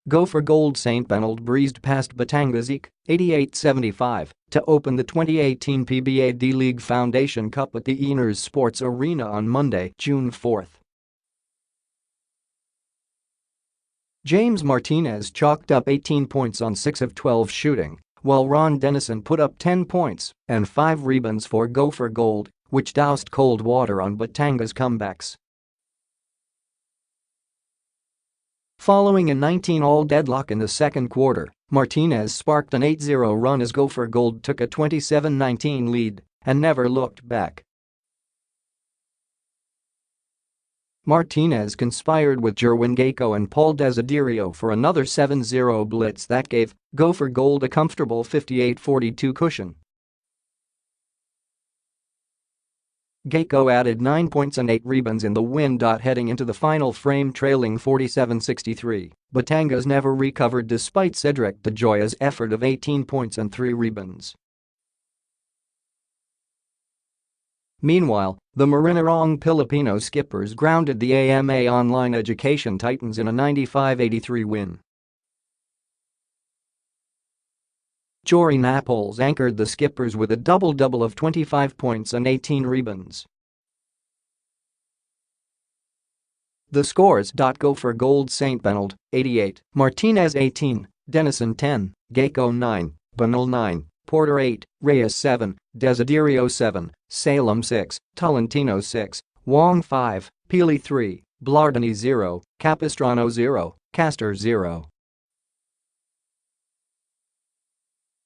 Gopher Gold-St Benilde breezed past Batangas-EAC, 88-75, to open the 2018 PBA D-League Foundation Cup at the Ynares Sports Arena on Monday, June 4. James Martinez chalked up 18 points on 6 of 12 shooting, while Ron Dennison put up 10 points and 5 rebounds for Gopher Gold, which doused cold water on Batangas' comebacks. Following a 19-all deadlock in the second quarter, Martinez sparked an 8-0 run as Gopher Gold took a 27-19 lead and never looked back. Martinez conspired with Jerwin, Gaco and Desiderio for another 7-0 blitz that gave Gopher Gold a comfortable 58-42 cushion. Gaco added 9 points and 8 rebounds in the win. Heading into the final frame trailing 47-63, Batangas never recovered despite Cedric de Joya's effort of 18 points and 3 rebounds. Meanwhile, the Marinerong Filipino skippers grounded the AMA Online Education Titans in a 95-83 win. Jory Naples anchored the skippers with a double-double of 25 points and 18 rebounds. The scores. Gopher Gold-St Benilde, 88, Martinez 18, Dennison 10, Gaco 9, Benilde 9, Porter 8, Reyes 7, Desiderio 7, Salem 6, Tolentino 6, Wong 5, Pili 3, Blardini 0, Capistrano 0, Castor 0.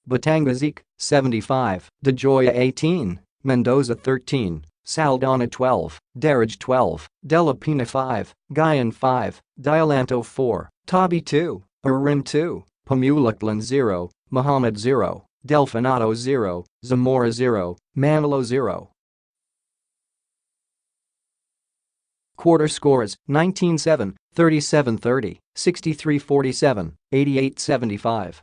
Batangas-EAC, 75, De Joya 18, Mendoza 13, Saldana 12, Darage 12, Delapina 5, Guyan 5, Diolanto 4, Tabi 2, Arim 2, Pamuliclan 0, Muhammad 0, Delfinato 0, Zamora 0, Manilo 0. Quarter scores: 19-7, 37-30, 63-47, 88-75.